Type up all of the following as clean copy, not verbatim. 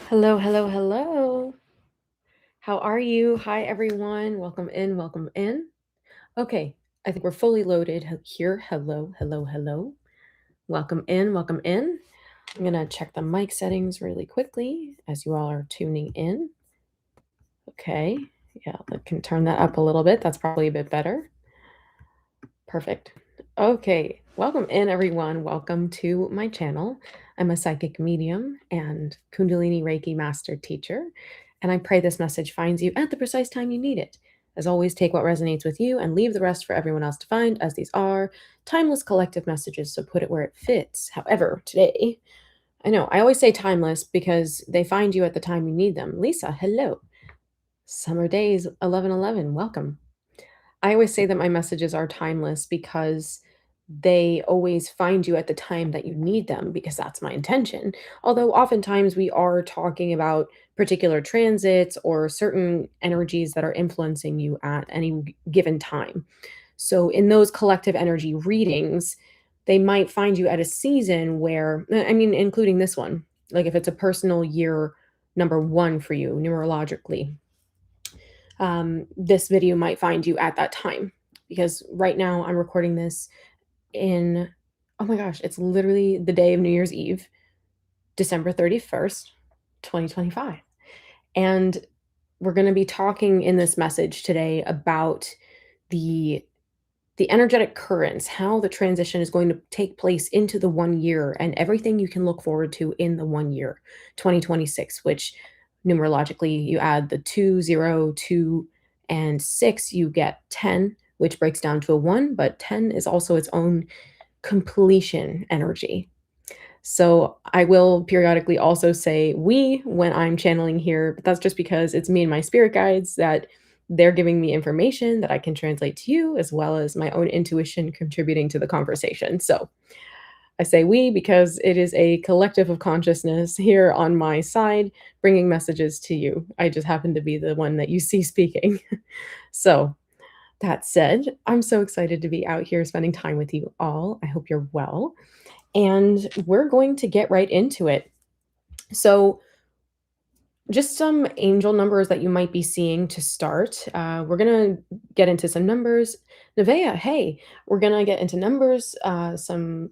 Hello, hello, hello. How are you? Hi, everyone. Welcome in, welcome in. Okay, I think we're fully loaded here. Hello, hello, hello. Welcome in, welcome in. I'm going to check the mic settings really quickly as you all are tuning in. Okay, yeah, I can turn that up a little bit. That's probably a bit better. Perfect. Okay, welcome in, everyone. Welcome to my channel. I'm a psychic medium and Kundalini Reiki master teacher, and I pray this message finds you at the precise time you need it. As always, take what resonates with you and leave the rest for everyone else to find, as these are timeless collective messages, so put it where it fits. However, today, I know I always say timeless because they find you at the time you need them. Lisa, hello. Summer Days 1111, welcome. I always say that my messages are timeless because they always find you at the time that you need them, because that's my intention. Although oftentimes we are talking about particular transits or certain energies that are influencing you at any given time. So in those collective energy readings, they might find you at a season where, I mean, including this one, like if it's a personal year number one for you numerologically, this video might find you at that time, because right now I'm recording this in, oh my gosh, it's literally the day of New Year's Eve, December 31st, 2025. And we're going to be talking in this message today about the energetic currents, how the transition is going to take place into the 1 year, and everything you can look forward to in the 1 year, 2026, which numerologically you add the 2, 0, 2, and 6, you get 10, which breaks down to a 1, but 10 is also its own completion energy. So I will periodically also say we when I'm channeling here, but that's just because it's me and my spirit guides that they're giving me information that I can translate to you, as well as my own intuition contributing to the conversation. So I say we because it is a collective of consciousness here on my side, bringing messages to you. I just happen to be the one that you see speaking. So that said, I'm so excited to be out here spending time with you all. I hope you're well. And we're going to get right into it. So, just some angel numbers that you might be seeing to start. We're going to get into some numbers. Nevea, hey, we're going to get into numbers, some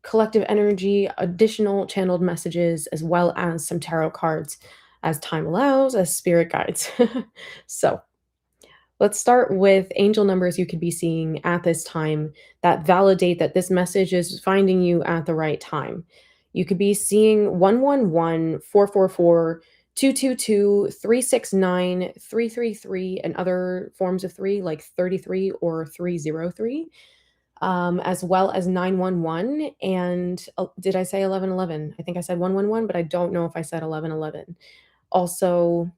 collective energy, additional channeled messages, as well as some tarot cards as time allows, as spirit guides. So, let's start with angel numbers you could be seeing at this time that validate that this message is finding you at the right time. You could be seeing 111, 444, 222, 369, 333, and other forms of three like 33 or 303, as well as 911. And did I say 1111? I think I said 111, but I don't know if I said 1111. Also,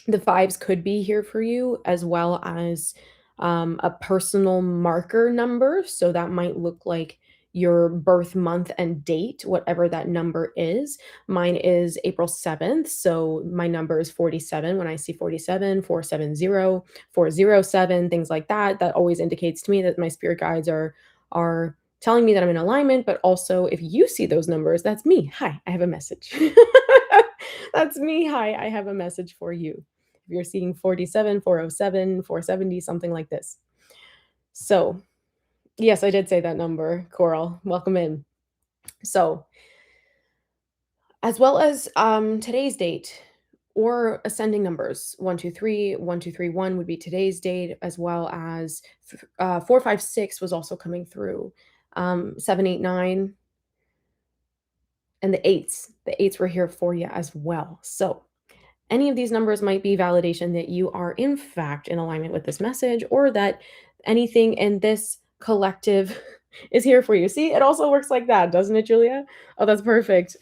the vibes could be here for you, as well as a personal marker number. So that might look like your birth month and date, whatever that number is. Mine is April 7th. So my number is 47. When I see 47, 470, 407, things like that, that always indicates to me that my spirit guides are telling me that I'm in alignment. But also, if you see those numbers, that's me. Hi, I have a message. That's me. Hi, I have a message for you. If you're seeing 47, 407, 470, something like this. So, yes, I did say that number, Coral. Welcome in. So, as well as today's date or ascending numbers, 123, 1231 would be today's date, as well as 456 was also coming through. 789 and the eights. The eights were here for you as well. So, any of these numbers might be validation that you are, in fact, in alignment with this message, or that anything in this collective is here for you. See, it also works like that, doesn't it, Julia? Oh, that's perfect.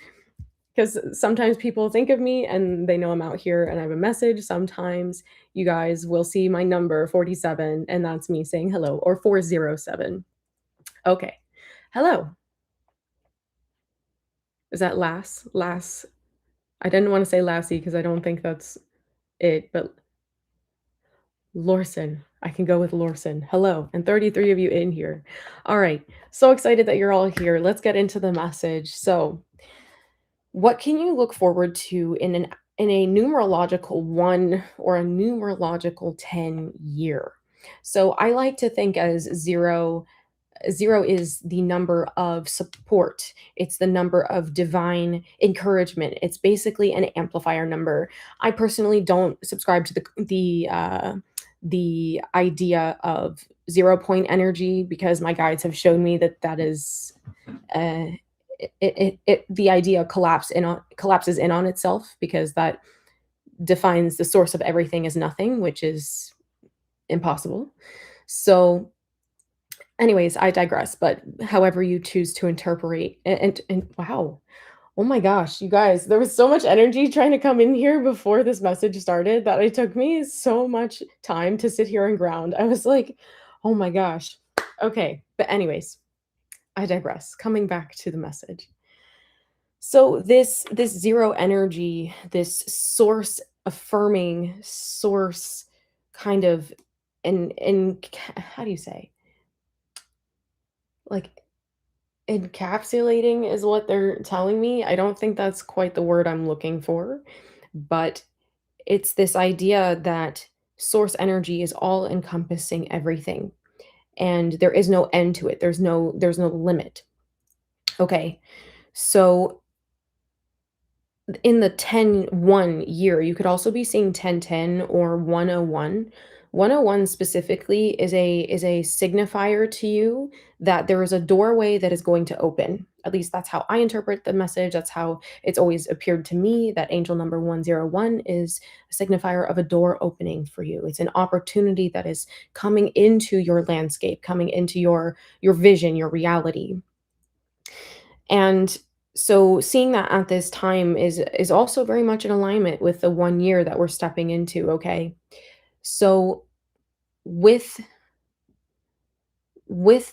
Because sometimes people think of me and they know I'm out here and I have a message. Sometimes you guys will see my number 47, and that's me saying hello, or 407. Okay. Hello. Is that Lass? Lass. I didn't want to say Lassie because I don't think that's it, but Lorson. I can go with Lorson. Hello. And 33 of you in here. All right. So excited that you're all here. Let's get into the message. So, What can you look forward to in a numerological 1 or a numerological 10 year? So I like to think as 0 is the number of support. It's the number of divine encouragement. It's basically an amplifier number. I personally don't subscribe to the idea of 0 point energy because my guides have shown me that that is uh, the idea collapses in on itself because that defines the source of everything as nothing, which is impossible. So anyways, I digress, but however you choose to interpret and wow. Oh my gosh, you guys, there was so much energy trying to come in here before this message started that it took me so much time to sit here and ground. I was like, "Oh my gosh." Okay, but anyways, I digress. Coming back to the message. So this zero energy, this source affirming source kind of and how do you say? Like encapsulating is what they're telling me. I don't think that's quite the word I'm looking for, but it's this idea that source energy is all encompassing everything and there is no end to it. There's no limit. Okay. So in the 10-1 year, you could also be seeing 10-10 or 101. 101 specifically is a signifier to you that there is a doorway that is going to open. At least that's how I interpret the message. That's how it's always appeared to me that angel number 101 is a signifier of a door opening for you. It's an opportunity that is coming into your landscape, coming into your vision, your reality. And so seeing that at this time is also very much in alignment with the 1 year that we're stepping into, okay? So with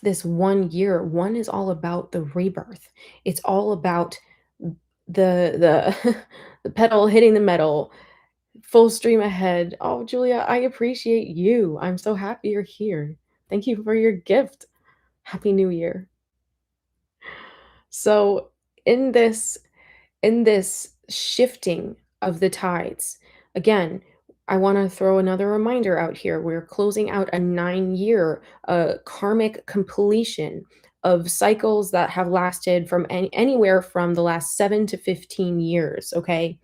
this 1 year, one is all about the rebirth. It's all about the the pedal hitting the metal, full stream ahead. Oh, Julia, I appreciate you. I'm so happy you're here. Thank you for your gift. Happy New Year. So in this shifting of the tides, again, I want to throw another reminder out here. We're closing out a 9 year karmic completion of cycles that have lasted from anywhere from the last 7 to 15 years. Okay,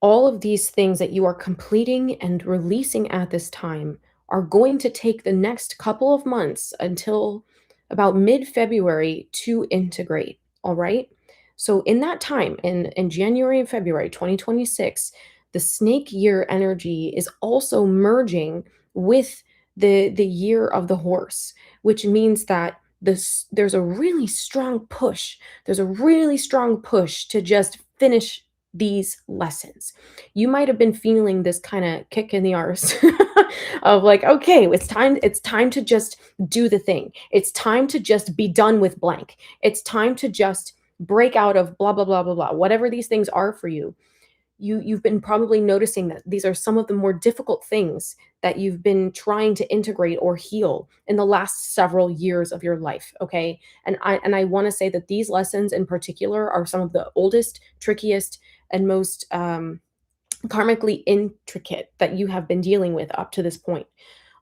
all of these things that you are completing and releasing at this time are going to take the next couple of months until about mid-February to integrate. All right. So, in that time, in January and February 2026, the snake year energy is also merging with the year of the horse, which means that there's a really strong push. There's a really strong push to just finish these lessons. You might have been feeling this kind of kick in the arse of like, okay, it's time to just do the thing. It's time to just be done with blank. It's time to just break out of blah blah blah blah blah. Whatever these things are for you. You've been probably noticing that these are some of the more difficult things that you've been trying to integrate or heal in the last several years of your life, okay? And I want to say that these lessons in particular are some of the oldest, trickiest, and most karmically intricate that you have been dealing with up to this point.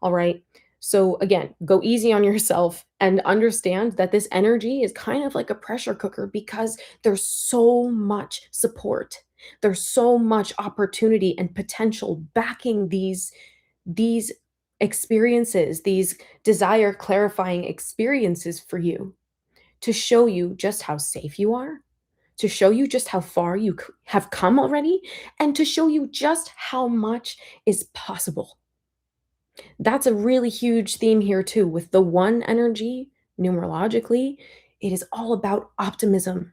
All right. So, again, go easy on yourself and understand that this energy is kind of like a pressure cooker because there's so much support. There's so much opportunity and potential backing these experiences, these desire clarifying experiences for you to show you just how safe you are, to show you just how far you have come already, and to show you just how much is possible. That's a really huge theme here, too, with the one energy, numerologically, it is all about optimism.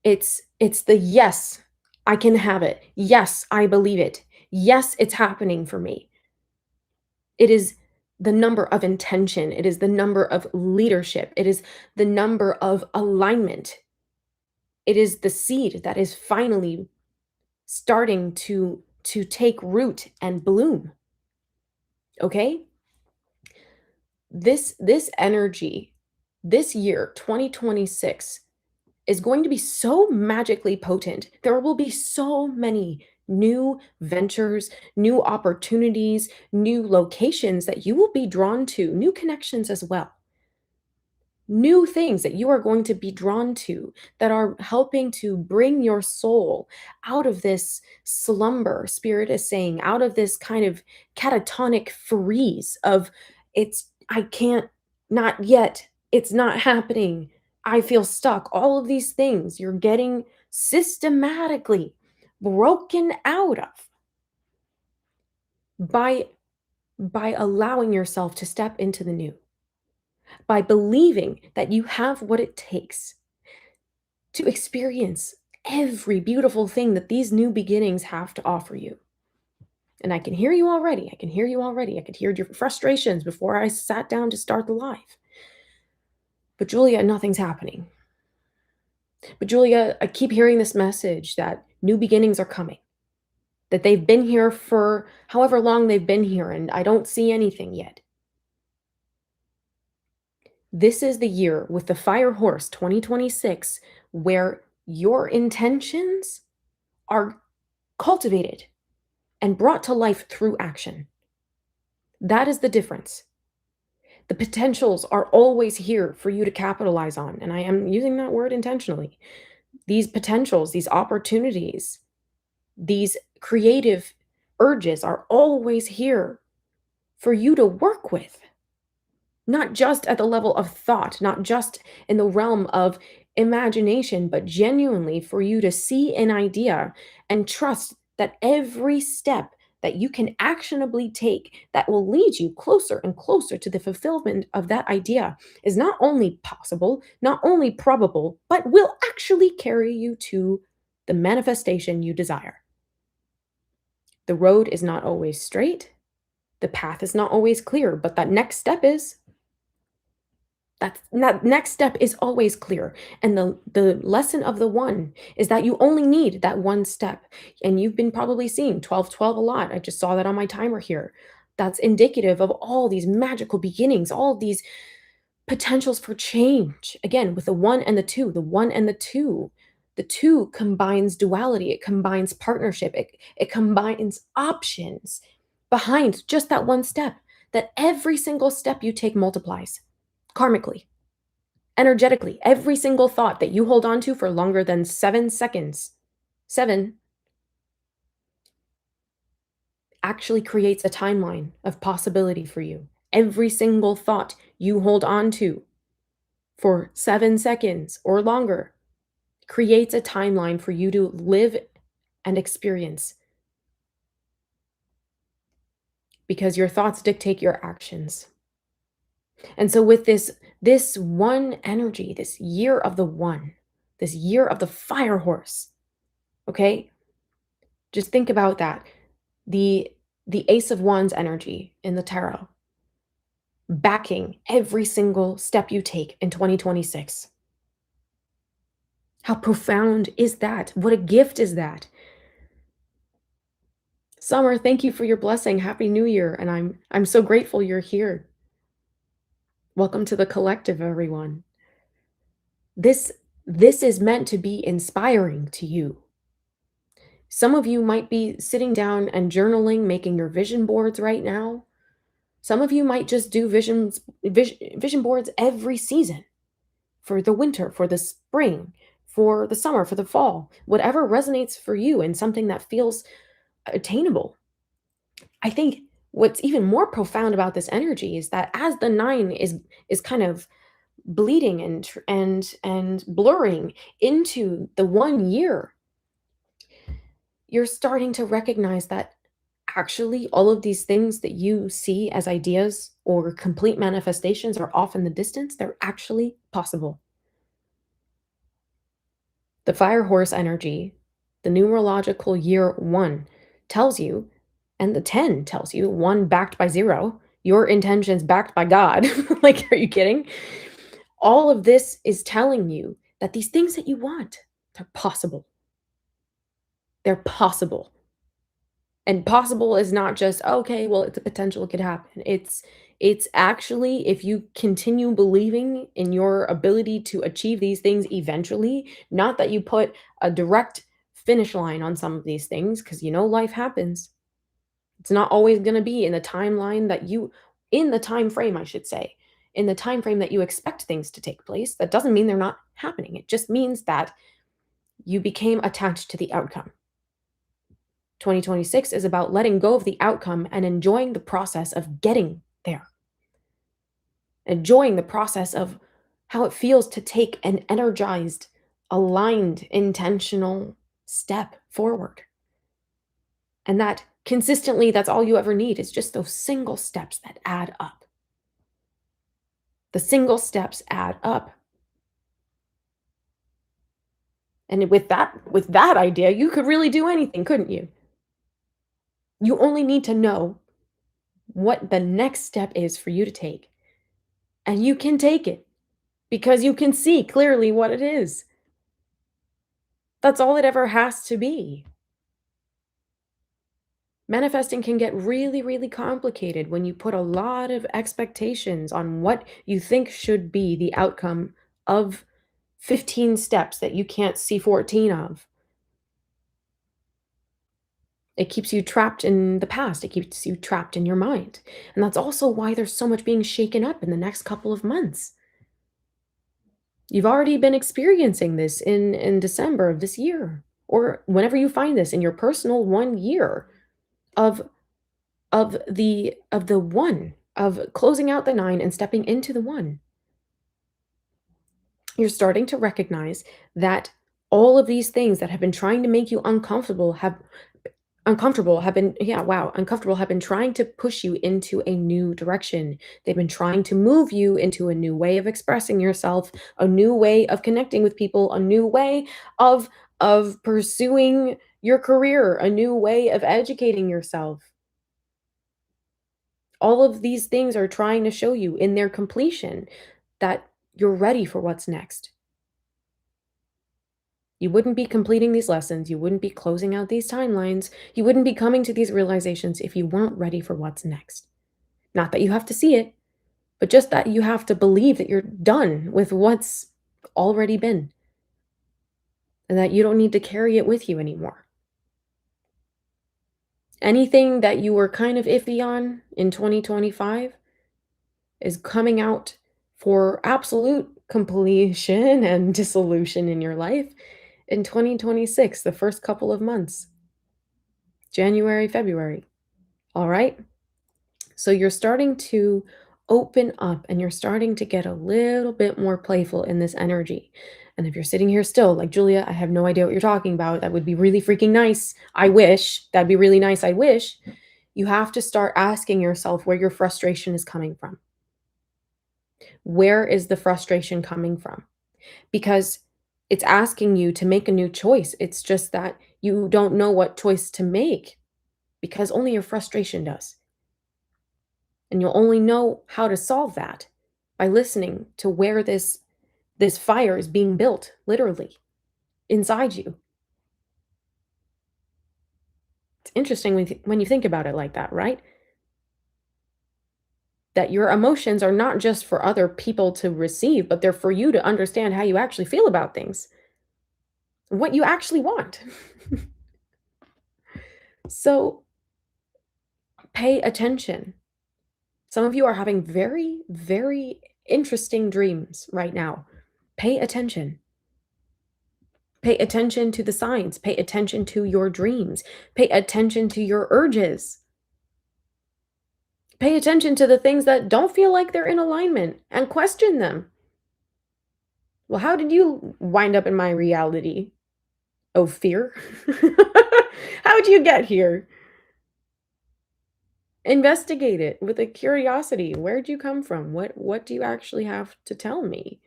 It's the yes, I can have it. Yes, I believe it. Yes, it's happening for me. It is the number of intention. It is the number of leadership. It is the number of alignment. It is the seed that is finally starting to take root and bloom. Okay? This energy, this year, 2026, is going to be so magically potent. There will be so many new ventures, new opportunities, new locations that you will be drawn to, new connections as well. New things that you are going to be drawn to that are helping to bring your soul out of this slumber, spirit is saying, out of this kind of catatonic freeze of I can't, not yet, it's not happening, I feel stuck. All of these things you're getting systematically broken out of by allowing yourself to step into the new, by believing that you have what it takes to experience every beautiful thing that these new beginnings have to offer you. And I can hear you already. I can hear you already. I could hear your frustrations before I sat down to start the live. But Julia, nothing's happening. But Julia, I keep hearing this message that new beginnings are coming, that they've been here for however long they've been here, and I don't see anything yet. This is the year with the Fire Horse 2026 where your intentions are cultivated and brought to life through action. That is the difference. The potentials are always here for you to capitalize on, and I am using that word intentionally. These potentials, these opportunities, these creative urges are always here for you to work with. Not just at the level of thought, not just in the realm of imagination, but genuinely for you to see an idea and trust that every step that you can actionably take that will lead you closer and closer to the fulfillment of that idea is not only possible, not only probable, but will actually carry you to the manifestation you desire. The road is not always straight, the path is not always clear, but that next step is. That next step is always clear. And the lesson of the one is that you only need that one step. And you've been probably seeing 12 12 a lot. I just saw that on my timer here. That's indicative of all these magical beginnings, all these potentials for change. Again, with the one and the two, the one and the two. The two combines duality, it combines partnership, it combines options behind just that one step. That every single step you take multiplies karmically, energetically. Every single thought that you hold on to for longer than 7 seconds, 7, actually creates a timeline of possibility for you. Every single thought you hold on to for 7 seconds or longer creates a timeline for you to live and experience. Because your thoughts dictate your actions. And so with this one energy, this year of the one, this year of the fire horse, okay? Just think about that. The Ace of Wands energy in the tarot, backing every single step you take in 2026. How profound is that? What a gift is that? Summer, thank you for your blessing. Happy New Year, and I'm so grateful you're here. Welcome to the collective, everyone. This is meant to be inspiring to you. Some of you might be sitting down and journaling, making your vision boards right now. Some of you might just do vision boards every season, for the winter, for the spring, for the summer, for the fall, whatever resonates for you and something that feels attainable. I think what's even more profound about this energy is that as the 9 is kind of bleeding and blurring into the 1 year, you're starting to recognize that actually all of these things that you see as ideas or complete manifestations are off in the distance. They're actually possible. The fire horse energy, the numerological year 1 tells you, and the 10 tells you, 1 backed by 0, your intentions backed by God. Like, are you kidding? All of this is telling you that these things that you want, they're possible. They're possible. And possible is not just, okay, well, it's a potential, it could happen. It's actually, if you continue believing in your ability to achieve these things eventually, not that you put a direct finish line on some of these things, because life happens. It's not always going to be in the timeline that you, in the time frame, I should say, in the time frame that you expect things to take place. That doesn't mean they're not happening. It just means that you became attached to the outcome. 2026 is about letting go of the outcome and enjoying the process of getting there. Enjoying the process of how it feels to take an energized, aligned, intentional step forward. And that consistently, that's all you ever need is just those single steps that add up. The single steps add up. And with that idea, you could really do anything, couldn't you? You only need to know what the next step is for you to take. And you can take it because you can see clearly what it is. That's all it ever has to be. Manifesting can get really, really complicated when you put a lot of expectations on what you think should be the outcome of 15 steps that you can't see 14 of. It keeps you trapped in the past. It keeps you trapped in your mind. And that's also why there's so much being shaken up in the next couple of months. You've already been experiencing this in December of this year, or whenever you find this in your personal 1 year of the one, of closing out the 9 and stepping into the 1. You're starting to recognize that all of these things that have been trying to make you uncomfortable have been, yeah, wow, uncomfortable, have been trying to push you into a new direction. They've been trying to move you into a new way of expressing yourself, a new way of connecting with people, a new way of pursuing your career, a new way of educating yourself. All of these things are trying to show you in their completion that you're ready for what's next. You wouldn't be completing these lessons, you wouldn't be closing out these timelines, you wouldn't be coming to these realizations if you weren't ready for what's next. Not that you have to see it, but just that you have to believe that you're done with what's already been and that you don't need to carry it with you anymore. Anything that you were kind of iffy on in 2025 is coming out for absolute completion and dissolution in your life in 2026, the first couple of months, January, February. All right. So you're starting to open up and you're starting to get a little bit more playful in this energy. And if you're sitting here still, like, Julia, I have no idea what you're talking about. That would be really freaking nice. I wish. That'd be really nice. I wish. You have to start asking yourself where your frustration is coming from. Where is the frustration coming from? Because it's asking you to make a new choice. It's just that you don't know what choice to make because only your frustration does. And you'll only know how to solve that by listening to where this fire is being built, literally, inside you. It's interesting when you think about it like that, right? That your emotions are not just for other people to receive, but they're for you to understand how you actually feel about things, what you actually want. So pay attention. Some of you are having very, very interesting dreams right now. Pay attention. Pay attention to the signs. Pay attention to your dreams. Pay attention to your urges. Pay attention to the things that don't feel like they're in alignment and question them. Well, how did you wind up in my reality? Oh, fear? How'd you get here? Investigate it with a curiosity. Where'd you come from? What do you actually have to tell me?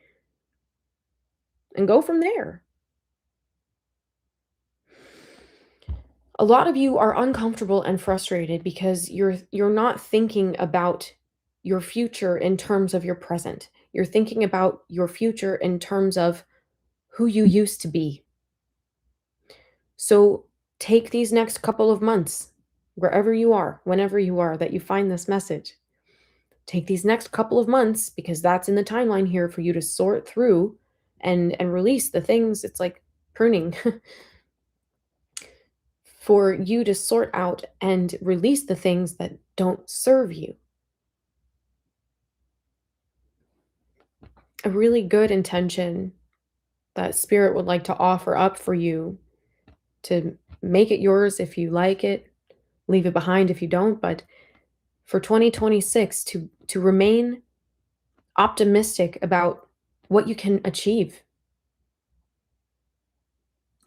And go from there. A lot of you are uncomfortable and frustrated because you're not thinking about your future in terms of your present. You're thinking about your future in terms of who you used to be. So take these next couple of months, wherever you are, whenever you are, that you find this message. take these next couple of months, because that's in the timeline here for you to sort through and release the things. It's like pruning. For you to sort out and release the things that don't serve you. A really good intention that spirit would like to offer up for you, to make it yours if you like it, leave it behind if you don't, but for 2026 to remain optimistic about what you can achieve.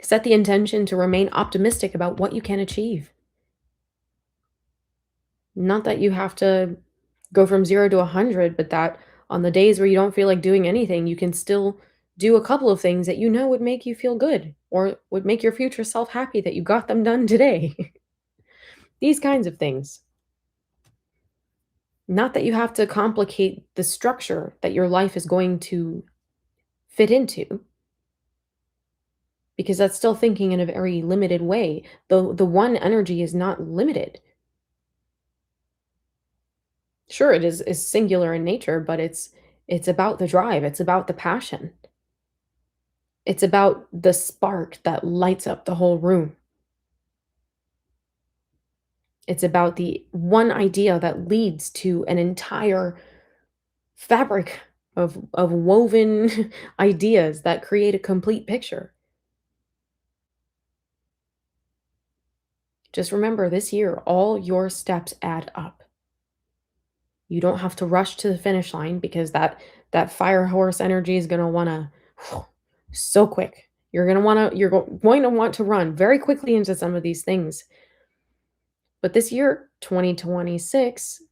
Set the intention to remain optimistic about what you can achieve. Not that you have to go from 0 to 100, but that on the days where you don't feel like doing anything, you can still do a couple of things that you know would make you feel good or would make your future self happy that you got them done today. These kinds of things. Not that you have to complicate the structure that your life is going to fit into, because that's still thinking in a very limited way. The one energy is not limited. Sure, it is singular in nature, but it's about the drive, it's about the passion. It's about the spark that lights up the whole room. It's about the one idea that leads to an entire fabric of woven ideas that create a complete picture. Just remember, this year, all your steps add up. You don't have to rush to the finish line, because that fire horse energy is going to want to so quick. Going to want to run very quickly into some of these things. But this year, 2026,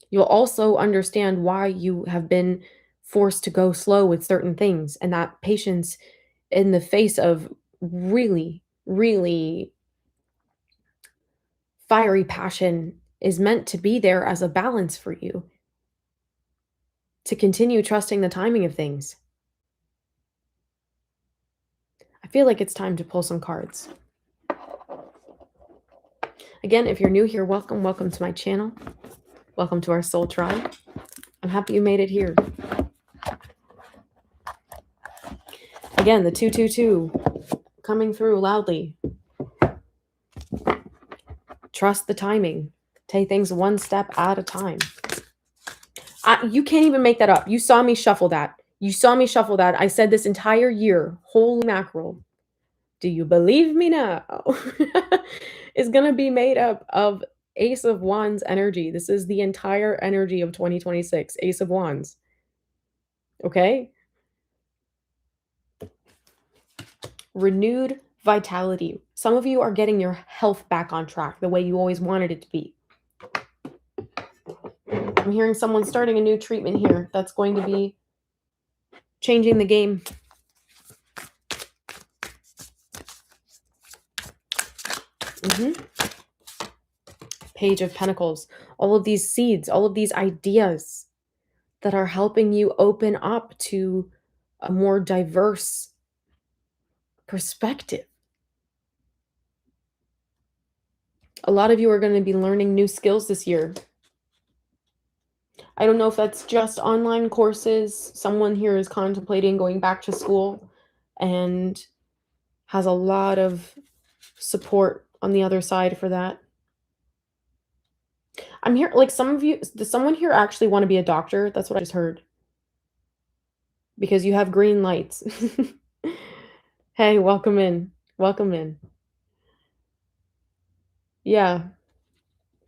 you'll also understand why you have been forced to go slow with certain things, and that patience in the face of really, really fiery passion is meant to be there as a balance for you to continue trusting the timing of things. I feel like it's time to pull some cards. Again, if you're new here, welcome. Welcome to my channel. Welcome to our soul tribe. I'm happy you made it here. Again, the 222 coming through loudly. Trust the timing. Take things one step at a time. You can't even make that up. You saw me shuffle that. I said this entire year. Holy mackerel. Do you believe me now? It's going to be made up of Ace of Wands energy. This is the entire energy of 2026. Ace of Wands. Okay? Renewed vitality. Some of you are getting your health back on track the way you always wanted it to be. I'm hearing someone starting a new treatment here that's going to be changing the game. Page of Pentacles. All of these seeds, all of these ideas that are helping you open up to a more diverse perspective. A lot of you are going to be learning new skills this year. I don't know if that's just online courses. Someone here is contemplating going back to school and has a lot of support on the other side for that. I'm here, like some of you, does someone here actually want to be a doctor? That's what I just heard. Because you have green lights. Hey, welcome in. Welcome in. Yeah.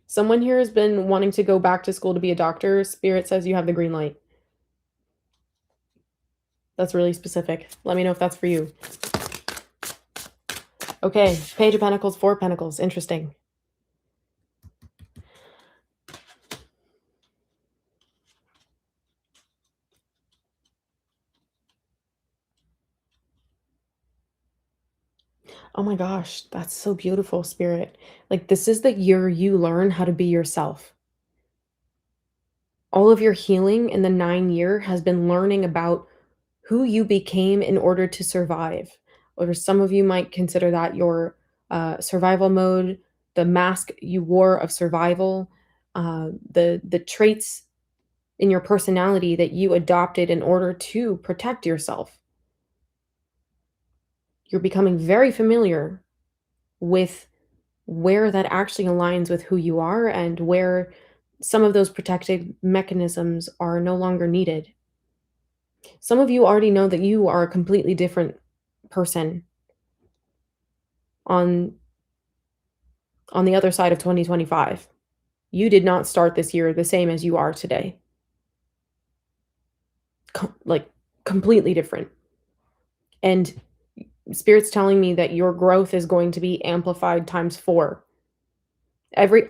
Someone here has been wanting to go back to school to be a doctor. Spirit says you have the green light. That's really specific. Let me know if that's for you. Okay, Page of Pentacles, Four of Pentacles. Interesting. Oh my gosh, that's so beautiful, Spirit. Like, this is the year you learn how to be yourself. All of your healing in the 9-year has been learning about who you became in order to survive. Or some of you might consider that your survival mode, the mask you wore of survival. the traits in your personality that you adopted in order to protect yourself. You're becoming very familiar with where that actually aligns with who you are and where some of those protective mechanisms are no longer needed. Some of you already know that you are a completely different person on the other side of 2025. You did not start this year the same as you are today. Like completely different. And Spirit's telling me that your growth is going to be amplified times 4.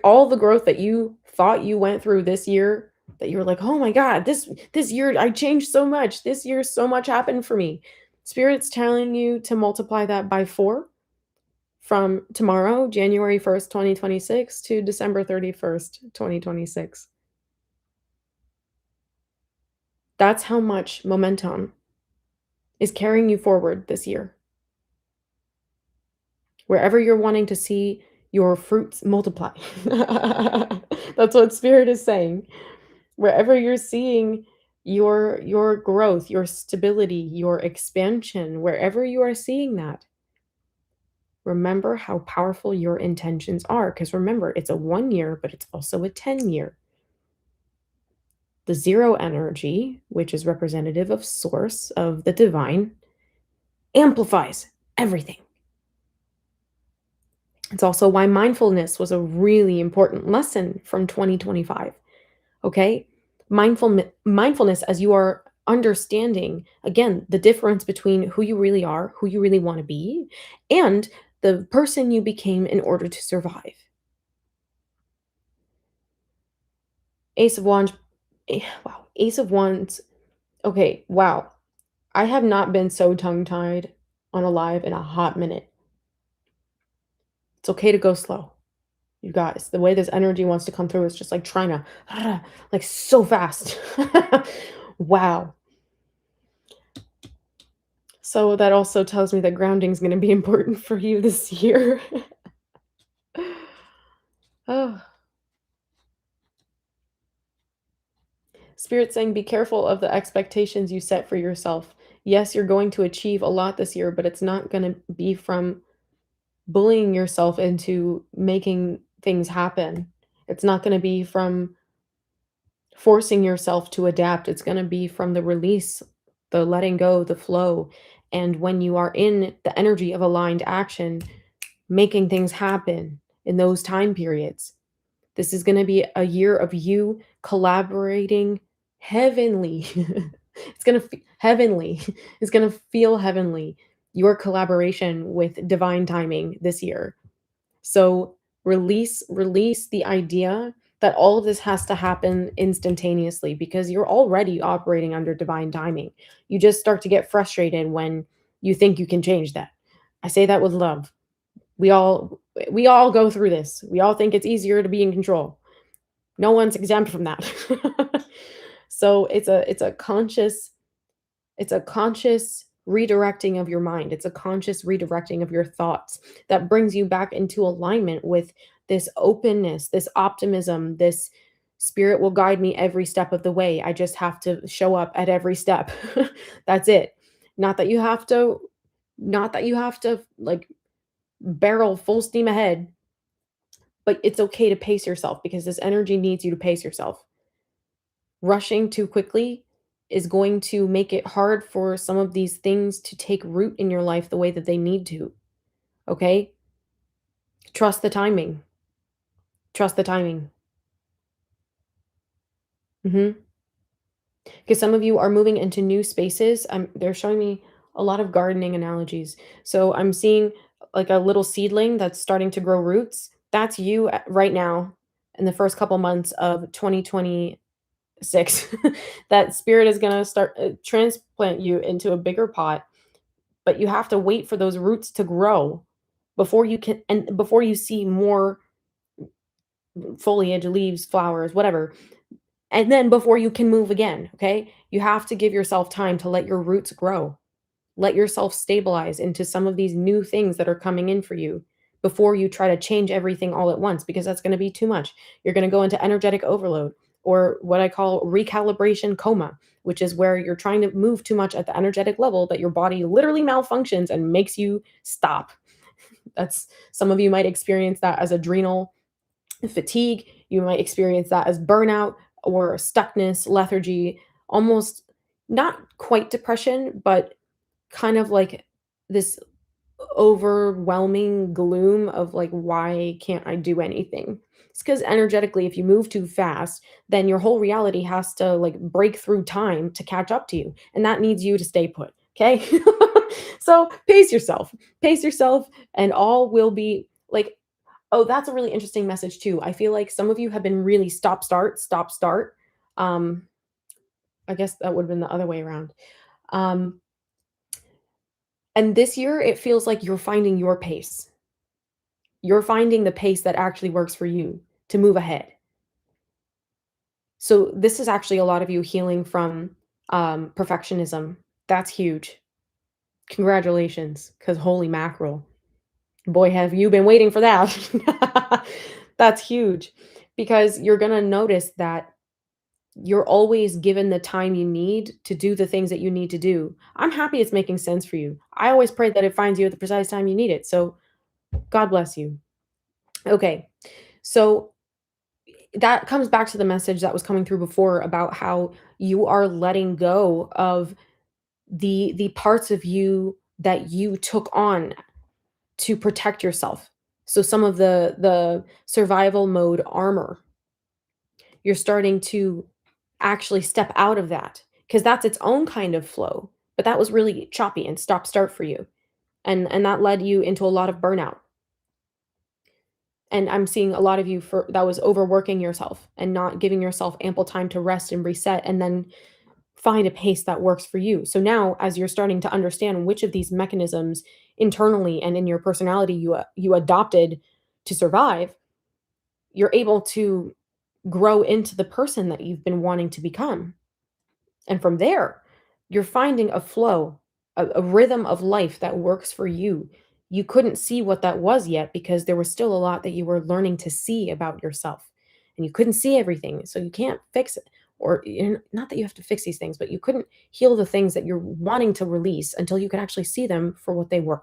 All the growth that you thought you went through this year, that you were like, "Oh my god, this year I changed so much. This year so much happened for me." Spirit's telling you to multiply that by 4 from tomorrow, January 1st, 2026 to December 31st, 2026. That's how much momentum is carrying you forward this year. Wherever you're wanting to see your fruits multiply. That's what Spirit is saying. Wherever you're seeing your growth, your stability, your expansion, wherever you are seeing that, remember how powerful your intentions are. Because remember, it's a 1 year, but it's also a 10 year. The 0 energy, which is representative of source, of the divine, amplifies everything. It's also why mindfulness was a really important lesson from 2025. Okay? Mindfulness, as you are understanding, again, the difference between who you really are, who you really want to be, and the person you became in order to survive. Ace of Wands. Wow. Ace of Wands. Okay. Wow. I have not been so tongue tied on a live in a hot minute. It's okay to go slow. You guys, the way this energy wants to come through is just like trying to, like so fast. Wow. So that also tells me that grounding is going to be important for you this year. Oh. Spirit saying, be careful of the expectations you set for yourself. Yes, you're going to achieve a lot this year, but it's not going to be from bullying yourself into making things happen. It's not going to be from forcing yourself to adapt. It's going to be from the release, the letting go, the flow. And when you are in the energy of aligned action, making things happen in those time periods. This is going to be a year of you collaborating heavenly. It's going to heavenly. It's going to feel heavenly. Your collaboration with divine timing this year. So release the idea that all of this has to happen instantaneously because you're already operating under divine timing. You just start to get frustrated when you think you can change that. I say that with love. We all go through this. We all think it's easier to be in control. No one's exempt from that. So it's a conscious redirecting of your mind. It's a conscious redirecting of your thoughts that brings you back into alignment with this openness, this optimism, this spirit will guide me every step of the way. I just have to show up at every step. That's it. Not that you have to like barrel full steam ahead, but it's okay to pace yourself because this energy needs you to pace yourself. Rushing too quickly is going to make it hard for some of these things to take root in your life the way that they need to. Okay? Trust the timing. Trust the timing. Because some of you are moving into new spaces. They're showing me a lot of gardening analogies. So I'm seeing like a little seedling that's starting to grow roots. That's you right now in the first couple months of 2026. That spirit is going to start transplant you into a bigger pot, but you have to wait for those roots to grow before you see more foliage, leaves, flowers, whatever. And then before you can move again, okay? You have to give yourself time to let your roots grow. Let yourself stabilize into some of these new things that are coming in for you before you try to change everything all at once, because that's going to be too much. You're going to go into energetic overload, or what I call recalibration coma, which is where you're trying to move too much at the energetic level that your body literally malfunctions and makes you stop. That's Some of you might experience that as adrenal fatigue. You might experience that as burnout or stuckness, lethargy, almost not quite depression, but kind of like this overwhelming gloom of like, why can't I do anything? It's because energetically, if you move too fast, then your whole reality has to like break through time to catch up to you. And that needs you to stay put. Okay. So pace yourself, and all will be like, oh, that's a really interesting message too. I feel like some of you have been really stop, start, stop, start. Um, I guess that would have been the other way around. Um, and this year, it feels like you're finding your pace. You're finding the pace that actually works for you to move ahead. So this is actually a lot of you healing from perfectionism. That's huge. Congratulations, because holy mackerel. Boy, have you been waiting for that. That's huge, because you're going to notice that you're always given the time you need to do the things that you need to do. I'm happy it's making sense for you. I always pray that it finds you at the precise time you need it. So God bless you. Okay. So that comes back to the message that was coming through before about how you are letting go of the parts of you that you took on to protect yourself. So some of the survival mode armor, you're starting to actually step out of that, because that's its own kind of flow. But that was really choppy and stop start for you. And that led you into a lot of burnout. And I'm seeing a lot of you for that was overworking yourself and not giving yourself ample time to rest and reset, and then find a pace that works for you. So now, as you're starting to understand which of these mechanisms internally and in your personality you adopted to survive, you're able to grow into the person that you've been wanting to become. And from there, you're finding a flow, a rhythm of life that works for you. You couldn't see what that was yet because there was still a lot that you were learning to see about yourself. And you couldn't see everything. So you can't fix it. Or not that you have to fix these things, but you couldn't heal the things that you're wanting to release until you could actually see them for what they were.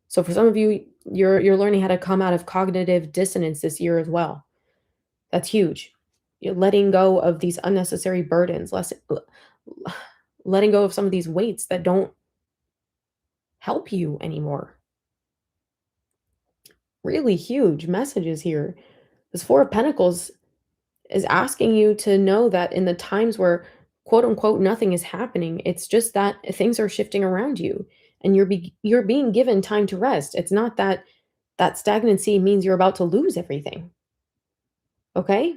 So for some of you, you're learning how to come out of cognitive dissonance this year as well. That's huge. You're letting go of these unnecessary burdens, letting go of some of these weights that don't help you anymore. Really huge messages here. This Four of Pentacles is asking you to know that in the times where quote unquote nothing is happening, it's just that things are shifting around you, and you're being given time to rest. It's not that stagnancy means you're about to lose everything. Okay?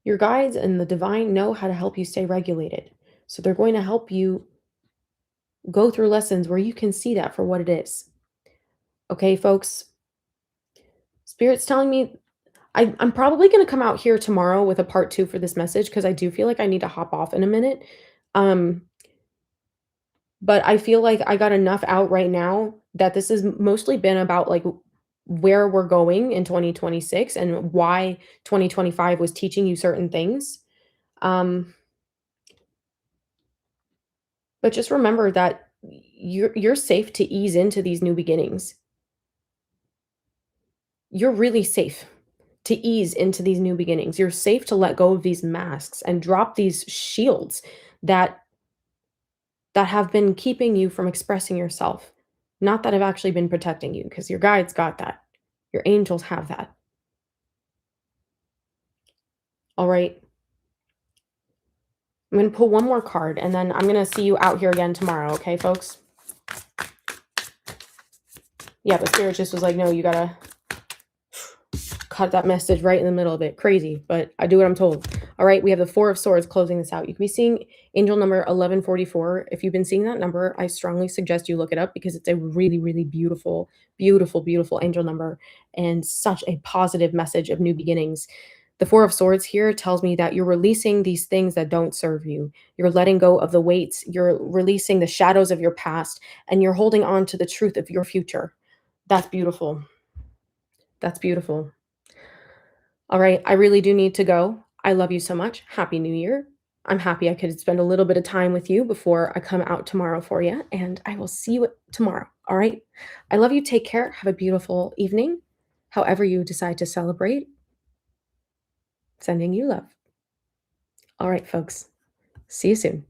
Your guides and the divine know how to help you stay regulated. So they're going to help you go through lessons where you can see that for what it is. Okay, folks? Spirit's telling me I'm probably going to come out here tomorrow with a part 2 for this message, because I do feel like I need to hop off in a minute. Um, but I feel like I got enough out right now that this has mostly been about like where we're going in 2026 and why 2025 was teaching you certain things. Um, but just remember that you're safe to ease into these new beginnings. You're really safe to ease into these new beginnings. You're safe to let go of these masks and drop these shields that have been keeping you from expressing yourself. Not that have actually been protecting you, because your guides got that. Your angels have that. All right. I'm going to pull one more card, and then I'm going to see you out here again tomorrow. Okay, folks? Yeah, but Spirit just was like, no, you got to cut that message right in the middle of it. Crazy, but I do what I'm told. All right, we have the Four of Swords closing this out. You can be seeing angel number 1144. If you've been seeing that number, I strongly suggest you look it up, because it's a really, really beautiful, beautiful, beautiful angel number and such a positive message of new beginnings. The Four of Swords here tells me that you're releasing these things that don't serve you. You're letting go of the weights, you're releasing the shadows of your past, and you're holding on to the truth of your future. That's beautiful. That's beautiful. All right, I really do need to go. I love you so much. Happy New Year. I'm happy I could spend a little bit of time with you before I come out tomorrow for you, and I will see you tomorrow. All right. I love you. Take care. Have a beautiful evening, however you decide to celebrate. Sending you love. All right, folks. See you soon.